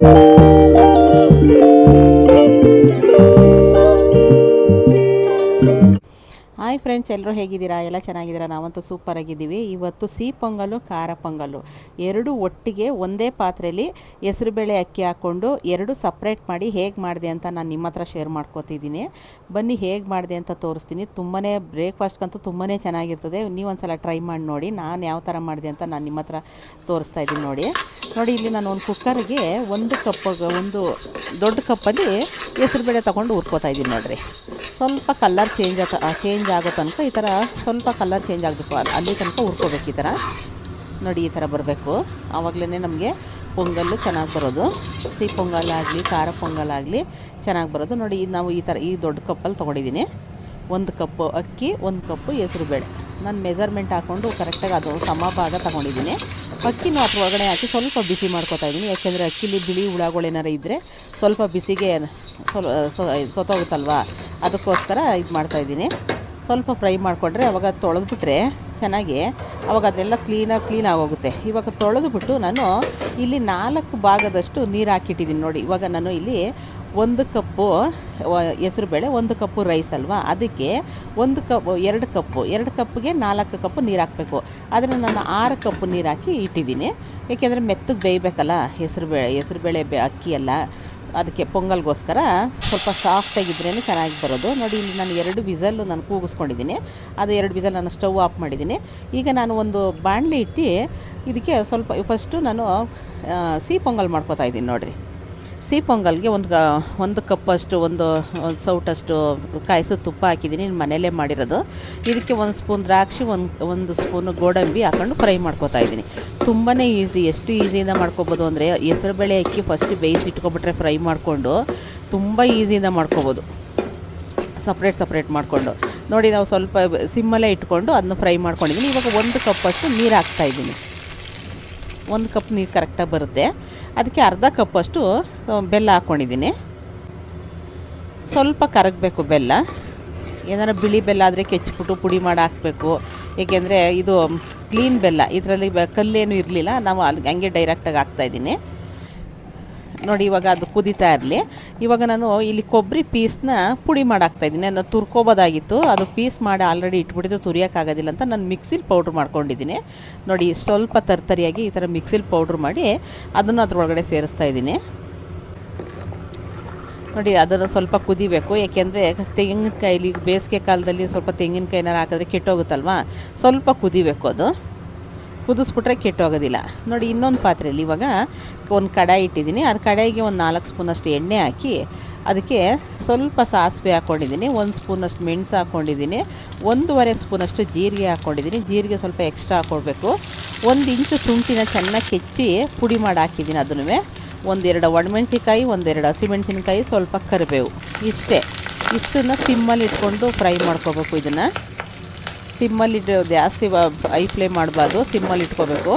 Hi friends, ಎಲ್ಲರೂ ಹೇಗಿದ್ದೀರಾ? ಎಲ್ಲ ಚೆನ್ನಾಗಿದ್ದೀರಾ? ನಾವಂತೂ ಸೂಪರಾಗಿದ್ದೀವಿ. ಇವತ್ತು ಸಿಹಿ ಪೊಂಗಲು, ಖಾರ ಪೊಂಗಲು ಎರಡು ಒಟ್ಟಿಗೆ ಒಂದೇ ಪಾತ್ರೆಯಲ್ಲಿ ಹೆಸರುಬೇಳೆ ಅಕ್ಕಿ ಹಾಕ್ಕೊಂಡು ಎರಡು ಸಪ್ರೇಟ್ ಮಾಡಿ ಹೇಗೆ ಮಾಡಿದೆ ಅಂತ ನಾನು ನಿಮ್ಮ ಹತ್ರ ಶೇರ್ ಮಾಡ್ಕೋತಿದ್ದೀನಿ. ಬನ್ನಿ ಹೇಗೆ ಮಾಡಿದೆ ಅಂತ ತೋರಿಸ್ತೀನಿ. ತುಂಬಾ ಬ್ರೇಕ್ಫಾಸ್ಟ್ಗಂತೂ ತುಂಬಾ ಚೆನ್ನಾಗಿರ್ತದೆ. ನೀವೊಂದು ಸಲ ಟ್ರೈ ಮಾಡಿ ನೋಡಿ. ನಾನು ಯಾವ ಥರ ಮಾಡಿದೆ ಅಂತ ನಾನು ನಿಮ್ಮ ಹತ್ರ ತೋರಿಸ್ತಾ ಇದ್ದೀನಿ. ನೋಡಿ ಇಲ್ಲಿ ನಾನು ಒಂದು ಕುಕ್ಕರ್ಗೆ ಒಂದು ದೊಡ್ಡ ಕಪ್ಪಲ್ಲಿ ಹೆಸರುಬೇಳೆ ತೊಗೊಂಡು ಹುರ್ಕೋತಾ ಇದ್ದೀನಿ. ನೋಡಿರಿ, ಸ್ವಲ್ಪ ಕಲರ್ ಚೇಂಜ್ ಆಗೋ ತನಕ ಈ ಥರ ಸ್ವಲ್ಪ ಕಲರ್ ಚೇಂಜ್ ಆಗಬೇಕು, ಅಲ್ಲಿ ತನಕ ಹುರ್ಕೋಬೇಕು. ಈ ಥರ ನೋಡಿ, ಈ ಥರ ಬರಬೇಕು. ಆವಾಗಲೇ ನಮಗೆ ಪೊಂಗಲ್ಲು ಚೆನ್ನಾಗಿ ಬರೋದು. ಸಿಹಿ ಪೊಂಗಲಾಗಲಿ ಖಾರ ಪೊಂಗಲಾಗಲಿ ಚೆನ್ನಾಗಿ ಬರೋದು. ನೋಡಿ, ನಾವು ಈ ದೊಡ್ಡ ಕಪ್ಪಲ್ಲಿ ತೊಗೊಂಡಿದ್ದೀನಿ. 1 ಕಪ್ಪು ಅಕ್ಕಿ, 1 ಕಪ್ಪು ಹೆಸರುಬೇಳೆ. ನಾನು ಮೆಜರ್ಮೆಂಟ್ ಹಾಕ್ಕೊಂಡು ಕರೆಕ್ಟಾಗಿ ಅದು ಸಮಭಾಗ ತೊಗೊಂಡಿದ್ದೀನಿ. ಅಕ್ಕಿನೂ ಅದ್ರ ಒಳಗಡೆ ಹಾಕಿ ಸ್ವಲ್ಪ ಬಿಸಿ ಮಾಡ್ಕೊತಾ ಇದ್ದೀನಿ. ಯಾಕೆಂದರೆ ಅಕ್ಕಿಲಿ ಬಿಳಿ ಹುಳಗಳೇನಾರು ಇದ್ದರೆ ಸ್ವಲ್ಪ ಬಿಸಿಗೆ ಸೊತ್ತೋಗುತ್ತಲ್ವ, ಅದಕ್ಕೋಸ್ಕರ ಇದು ಮಾಡ್ತಾಯಿದ್ದೀನಿ. ಸ್ವಲ್ಪ ಫ್ರೈ ಮಾಡಿಕೊಂಡ್ರೆ ಅವಾಗ ತೊಳೆದ್ಬಿಟ್ರೆ ಚೆನ್ನಾಗಿ ಅವಾಗ ಅದೆಲ್ಲ ಕ್ಲೀನ್ ಆಗೋಗುತ್ತೆ. ಇವಾಗ ತೊಳೆದುಬಿಟ್ಟು ನಾನು ಇಲ್ಲಿ 4 ಭಾಗದಷ್ಟು ನೀರು ಹಾಕಿಟ್ಟಿದ್ದೀನಿ. ನೋಡಿ, ಇವಾಗ ನಾನು ಇಲ್ಲಿ 1 ಕಪ್ಪು ಹೆಸರುಬೇಳೆ, 1 ಕಪ್ಪು ರೈಸ್ ಅಲ್ವಾ, ಅದಕ್ಕೆ 2 ಕಪ್ಪಿಗೆ 4 ಕಪ್ಪು ನೀರು ಹಾಕಬೇಕು. ಆದರೆ ನಾನು 6 ಕಪ್ಪು ನೀರು ಹಾಕಿ ಇಟ್ಟಿದ್ದೀನಿ. ಏಕೆಂದರೆ ಮೆತ್ತಗೆ ಬೇಯಬೇಕಲ್ಲ ಹೆಸರುಬೇಳೆ ಅಕ್ಕಿ ಎಲ್ಲ, ಅದಕ್ಕೆ ಪೊಂಗಲ್ಗೋಸ್ಕರ ಸ್ವಲ್ಪ ಸಾಫ್ಟಾಗಿದ್ರೇ ಚೆನ್ನಾಗಿ ಬರೋದು. ನೋಡಿ, ಇಲ್ಲಿ ನಾನು 2 ವಿಸಲ್ಲು ನಾನು ಕೂಗಿಸ್ಕೊಂಡಿದ್ದೀನಿ. ಅದು 2 ವಿಸಲ್ ನಾನು ಸ್ಟವ್ ಆಫ್ ಮಾಡಿದ್ದೀನಿ. ಈಗ ನಾನು ಒಂದು ಬಾಣಲೆ ಇಟ್ಟು ಇದಕ್ಕೆ ಸ್ವಲ್ಪ ಫಸ್ಟು ನಾನು ಸಿಹಿ ಪೊಂಗಲ್ ಮಾಡ್ಕೊತಾ ಇದ್ದೀನಿ. ನೋಡಿರಿ, ಸಿಹಿ ಪೊಂಗಲ್ಗೆ ಒಂದು ಕಪ್ಪಷ್ಟು ಒಂದು ಸೌಟಷ್ಟು ಕಾಯಿಸೋ ತುಪ್ಪ ಹಾಕಿದ್ದೀನಿ, ಮನೆಯಲ್ಲೇ ಮಾಡಿರೋದು. ಇದಕ್ಕೆ 1 ಸ್ಪೂನ್ ದ್ರಾಕ್ಷಿ, ಒಂದು ಸ್ಪೂನು ಗೋಡಂಬಿ ಹಾಕ್ಕೊಂಡು ಫ್ರೈ ಮಾಡ್ಕೊತಾ ಇದ್ದೀನಿ. ತುಂಬಾ ಈಸಿ. ಎಷ್ಟು ಈಸಿಯಿಂದ ಮಾಡ್ಕೊಬೋದು ಅಂದರೆ, ಹೆಸರುಬೇಳೆ ಅಕ್ಕಿ ಫಸ್ಟ್ ಬೇಯಿಸಿ ಇಟ್ಕೊಬಿಟ್ರೆ ಫ್ರೈ ಮಾಡಿಕೊಂಡು ತುಂಬ ಈಸಿಯಿಂದ ಮಾಡ್ಕೊಬೋದು, ಸಪ್ರೇಟ್ ಮಾಡಿಕೊಂಡು. ನೋಡಿ, ನಾವು ಸ್ವಲ್ಪ ಸಿಮ್ಮಲ್ಲೇ ಇಟ್ಕೊಂಡು ಅದನ್ನ ಫ್ರೈ ಮಾಡ್ಕೊಂಡಿದ್ದೀನಿ. ಇವಾಗ 1 ಕಪ್ಪಷ್ಟು ನೀರು ಹಾಕ್ತಾಯಿದ್ದೀನಿ. 1 ಕಪ್ ನೀರು ಕರೆಕ್ಟಾಗಿ ಬರುತ್ತೆ. ಅದಕ್ಕೆ ಅರ್ಧ ಕಪ್ಪಷ್ಟು ಬೆಲ್ಲ ಹಾಕ್ಕೊಂಡಿದ್ದೀನಿ. ಸ್ವಲ್ಪ ಕರಗಬೇಕು ಬೆಲ್ಲ. ಏನಾರು ಬಿಳಿ ಬೆಲ್ಲ ಆದರೆ ಕೆಚ್ಚಿಬಿಟ್ಟು ಪುಡಿ ಮಾಡಿ ಹಾಕಬೇಕು. ಏಕೆಂದರೆ ಇದು ಕ್ಲೀನ್ ಬೆಲ್ಲ, ಇದರಲ್ಲಿ ಕಲ್ಲೇನೂ ಇರಲಿಲ್ಲ, ನಾವು ಹಂಗೆ ಡೈರೆಕ್ಟಾಗಿ ಹಾಕ್ತಾಯಿದ್ದೀನಿ. ನೋಡಿ, ಇವಾಗ ಅದು ಕುದೀತಾ ಇರಲಿ. ಇವಾಗ ನಾನು ಇಲ್ಲಿ ಕೊಬ್ಬರಿ ಪೀಸ್ನ ಪುಡಿ ಮಾಡಿ ಹಾಕ್ತಾಯಿದ್ದೀನಿ. ನಾನು ತುರ್ಕೋಬೋದಾಗಿತ್ತು, ಅದು ಪೀಸ್ ಮಾಡಿ ಆಲ್ರೆಡಿ ಇಟ್ಬಿಟ್ಟಿದ್ದು ತುರಿಯೋಕ್ಕಾಗೋದಿಲ್ಲ ಅಂತ ನಾನು ಮಿಕ್ಸಿಲಿ ಪೌಡ್ರ್ ಮಾಡ್ಕೊಂಡಿದ್ದೀನಿ. ನೋಡಿ, ಸ್ವಲ್ಪ ತರ್ತರಿಯಾಗಿ ಈ ಥರ ಮಿಕ್ಸಿಲಿ ಪೌಡ್ರ್ ಮಾಡಿ ಅದನ್ನು ಅದ್ರೊಳಗಡೆ ಸೇರಿಸ್ತಾ ಇದ್ದೀನಿ. ನೋಡಿ, ಅದನ್ನು ಸ್ವಲ್ಪ ಕುದಿಬೇಕು. ಏಕೆಂದರೆ ತೆಂಗಿನಕಾಯಿಲಿ ಬೇಸಿಗೆ ಕಾಲದಲ್ಲಿ ಸ್ವಲ್ಪ ತೆಂಗಿನಕಾಯಿನಾರು ಹಾಕಿದ್ರೆ ಕೆಟ್ಟೋಗುತ್ತಲ್ವ, ಸ್ವಲ್ಪ ಕುದಿಬೇಕು. ಅದು ಕುದಿಸ್ಬಿಟ್ರೆ ಕೆಟ್ಟೋಗೋದಿಲ್ಲ. ನೋಡಿ, ಇನ್ನೊಂದು ಪಾತ್ರೆಯಲ್ಲಿ ಇವಾಗ ಒಂದು ಕಡಾಯಿ ಇಟ್ಟಿದ್ದೀನಿ. ಅದು ಕಡಾಯಿಗೆ ಒಂದು 4 ಸ್ಪೂನಷ್ಟು ಎಣ್ಣೆ ಹಾಕಿ ಅದಕ್ಕೆ ಸ್ವಲ್ಪ ಸಾಸಿವೆ ಹಾಕ್ಕೊಂಡಿದ್ದೀನಿ, 1 ಸ್ಪೂನಷ್ಟು ಮೆಣಸು ಹಾಕ್ಕೊಂಡಿದ್ದೀನಿ, 1.5 ಸ್ಪೂನಷ್ಟು ಜೀರಿಗೆ ಹಾಕ್ಕೊಂಡಿದ್ದೀನಿ. ಜೀರಿಗೆ ಸ್ವಲ್ಪ ಎಕ್ಸ್ಟ್ರಾ ಹಾಕ್ಕೊಳ್ಬೇಕು. 1 ಇಂಚು ಶುಂಠಿನ ಚೆನ್ನಾಗಿ ಕೆಚ್ಚಿ ಪುಡಿ ಮಾಡಿ ಹಾಕಿದ್ದೀನಿ. ಅದನ್ನು 1-2 ಒಣಮೆಣ್ಸಿನ್ಕಾಯಿ, 1-2 ಹಸಿಮೆಣ್ಸಿನ್ಕಾಯಿ, ಸ್ವಲ್ಪ ಕರಿಬೇವು, ಇಷ್ಟನ್ನು ಸಿಮ್ಮಲ್ಲಿ ಇಟ್ಕೊಂಡು ಫ್ರೈ ಮಾಡ್ಕೋಬೇಕು. ಇದನ್ನು ಸಿಮ್ಮಲ್ಲಿಟ್ಟು ಜಾಸ್ತಿ ಹೈ ಫ್ಲೇಮ್ ಮಾಡಬಾರ್ದು, ಸಿಮ್ಮಲ್ಲಿ ಇಟ್ಕೋಬೇಕು,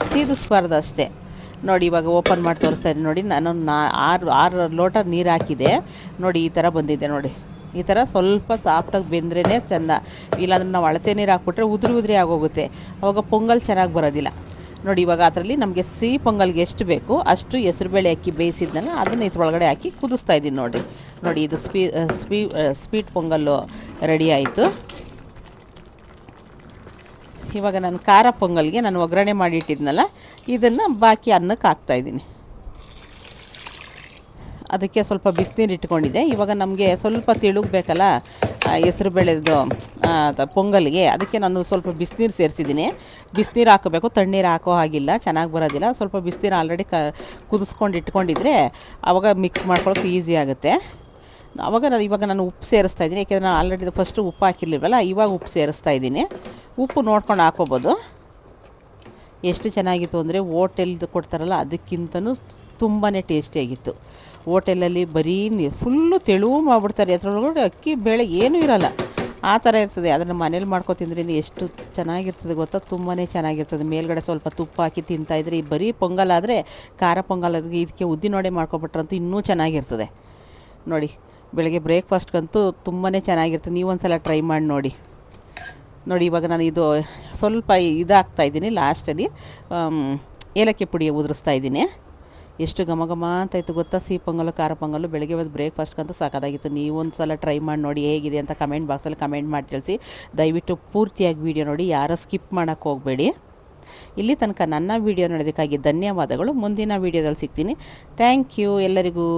ಸೀದಿಸ್ಬಾರ್ದು ಅಷ್ಟೇ. ನೋಡಿ, ಇವಾಗ ಓಪನ್ ಮಾಡಿ ತೋರಿಸ್ತಾ ಇದ್ದೀನಿ. ನೋಡಿ, ನಾನು 6 ಲೋಟ ನೀರು ಹಾಕಿದೆ. ನೋಡಿ, ಈ ಥರ ಬಂದಿದೆ. ನೋಡಿ, ಈ ಥರ ಸ್ವಲ್ಪ ಸಾಫ್ಟಾಗಿ ಬೆಂದ್ರೇ ಚೆಂದ. ಇಲ್ಲಾಂದ್ರೆ ನಾವು ಅಳತೆ ನೀರು ಹಾಕ್ಬಿಟ್ರೆ ಉದುರಿ ಆಗೋಗುತ್ತೆ, ಅವಾಗ ಪೊಂಗಲ್ ಚೆನ್ನಾಗಿ ಬರೋದಿಲ್ಲ. ನೋಡಿ, ಇವಾಗ ಅದರಲ್ಲಿ ನಮಗೆ ಸಿಹಿ ಪೊಂಗಲ್ಗೆ ಎಷ್ಟು ಬೇಕು ಅಷ್ಟು ಹೆಸರುಬೇಳೆ ಅಕ್ಕಿ ಬೇಯಿಸಿದ್ನಲ್ಲ ಅದನ್ನು ಇದ್ರೊಳಗಡೆ ಹಾಕಿ ಕುದಿಸ್ತಾ ಇದ್ದೀನಿ. ನೋಡಿ, ಇದು ಸ್ವೀಟ್ ಪೊಂಗಲ್ಲು ರೆಡಿ ಆಯಿತು. ಇವಾಗ ನಾನು ಖಾರ ಪೊಂಗಲ್ಗೆ ನಾನು ಒಗ್ಗರಣೆ ಮಾಡಿಟ್ಟಿದ್ನಲ್ಲ, ಇದನ್ನು ಬಾಕಿ ಅನ್ನಕ್ಕೆ ಹಾಕ್ತಾಯಿದ್ದೀನಿ. ಅದಕ್ಕೆ ಸ್ವಲ್ಪ ಬಿಸಿನೀರು ಇಟ್ಕೊಂಡಿದ್ದೆ. ಇವಾಗ ನಮಗೆ ಸ್ವಲ್ಪ ತಿಳುಗಬೇಕಲ್ಲ ಹೆಸರುಬೇಳೆದು ಪೊಂಗಲ್ಗೆ, ಅದಕ್ಕೆ ನಾನು ಸ್ವಲ್ಪ ಬಿಸಿನೀರು ಸೇರಿಸಿದ್ದೀನಿ. ಬಿಸಿನೀರು ಹಾಕಬೇಕು, ತಣ್ಣೀರು ಹಾಕೋ ಹಾಗಿಲ್ಲ, ಚೆನ್ನಾಗಿ ಬರೋದಿಲ್ಲ. ಸ್ವಲ್ಪ ಬಿಸಿನೀರು ಆಲ್ರೆಡಿ ಕುದಿಸ್ಕೊಂಡು ಇಟ್ಕೊಂಡಿದ್ರೆ ಆವಾಗ ಮಿಕ್ಸ್ ಮಾಡ್ಕೊಳ್ಳೋಕೆ ಈಸಿ ಆಗುತ್ತೆ. ಇವಾಗ ನಾನು ಉಪ್ಪು ಸೇರಿಸ್ತಾ ಇದ್ದೀನಿ. ಯಾಕೆಂದರೆ ನಾನು ಆಲ್ರೆಡಿ ಫಸ್ಟು ಉಪ್ಪು ಹಾಕಿರ್ಲಿಲ್ವಲ್ಲ, ಇವಾಗ ಉಪ್ಪು ಸೇರಿಸ್ತಾ ಇದ್ದೀನಿ. ಉಪ್ಪು ನೋಡ್ಕೊಂಡು ಹಾಕೋಬೋದು. ಎಷ್ಟು ಚೆನ್ನಾಗಿತ್ತು ಅಂದರೆ ಹೋಟೆಲ್ದು ಕೊಡ್ತಾರಲ್ಲ ಅದಕ್ಕಿಂತನೂ ತುಂಬಾ ಟೇಸ್ಟಿಯಾಗಿತ್ತು. ಹೋಟೆಲಲ್ಲಿ ಬರೀ ಫುಲ್ಲು ತೆಳು ಮಾಡಿಬಿಡ್ತಾರೆ, ಅದರೊಳಗಡೆ ಅಕ್ಕಿ ಬೇಳೆ ಏನೂ ಇರೋಲ್ಲ, ಆ ಥರ ಇರ್ತದೆ. ಅದನ್ನು ಮನೇಲಿ ಮಾಡ್ಕೊತಿಂದ್ರೆ ಎಷ್ಟು ಚೆನ್ನಾಗಿರ್ತದೆ ಗೊತ್ತಾ, ತುಂಬಾ ಚೆನ್ನಾಗಿರ್ತದೆ. ಮೇಲ್ಗಡೆ ಸ್ವಲ್ಪ ತುಪ್ಪ ಹಾಕಿ ತಿಂತಾಯಿದ್ರೆ, ಈ ಬರೀ ಪೊಂಗಲ್ ಆದರೆ ಖಾರ ಪೊಂಗಲ್ ಇದಕ್ಕೆ ಉದ್ದಿನೊಡೆ ಮಾಡ್ಕೊಬಿಟ್ರಂತೂ ಇನ್ನೂ ಚೆನ್ನಾಗಿರ್ತದೆ. ನೋಡಿ, ಬೆಳಗ್ಗೆ ಬ್ರೇಕ್ಫಾಸ್ಟ್ಗಂತೂ ತುಂಬಾ ಚೆನ್ನಾಗಿರ್ತದೆ. ನೀವೊಂದು ಸಲ ಟ್ರೈ ಮಾಡಿ ನೋಡಿ. ಇವಾಗ ನಾನು ಇದು ಸ್ವಲ್ಪ ಇದಾಗ್ತಾಯಿದ್ದೀನಿ, ಲಾಸ್ಟಲ್ಲಿ ಏಲಕ್ಕಿ ಪುಡಿ ಉದುರಿಸ್ತಾ ಇದ್ದೀನಿ. ಎಷ್ಟು ಘಮ ಘಮ ಅಂತ ಇತ್ತು ಗೊತ್ತಾ ಸಿಹಿ ಪೊಂಗಲು ಖಾರ ಪೊಂಗಲು. ಬೆಳಗ್ಗೆ ಒಂದು ಬ್ರೇಕ್ಫಾಸ್ಟ್ಗಂತೂ ಸಾಕಾಗಿತ್ತು. ನೀವು ಒಂದು ಸಲ ಟ್ರೈ ಮಾಡಿ ನೋಡಿ ಹೇಗಿದೆ ಅಂತ ಕಮೆಂಟ್ ಬಾಕ್ಸಲ್ಲಿ ಕಮೆಂಟ್ ಮಾಡಿ ತಿಳಿಸಿ. ದಯವಿಟ್ಟು ಪೂರ್ತಿಯಾಗಿ ವೀಡಿಯೋ ನೋಡಿ, ಯಾರೂ ಸ್ಕಿಪ್ ಮಾಡೋಕ್ಕೆ ಹೋಗಬೇಡಿ. ಇಲ್ಲಿ ತನಕ ನನ್ನ ವೀಡಿಯೋ ನೋಡೋದಕ್ಕಾಗಿ ಧನ್ಯವಾದಗಳು. ಮುಂದಿನ ವೀಡಿಯೋದಲ್ಲಿ ಸಿಗ್ತೀನಿ. ಥ್ಯಾಂಕ್ ಯು ಎಲ್ಲರಿಗೂ.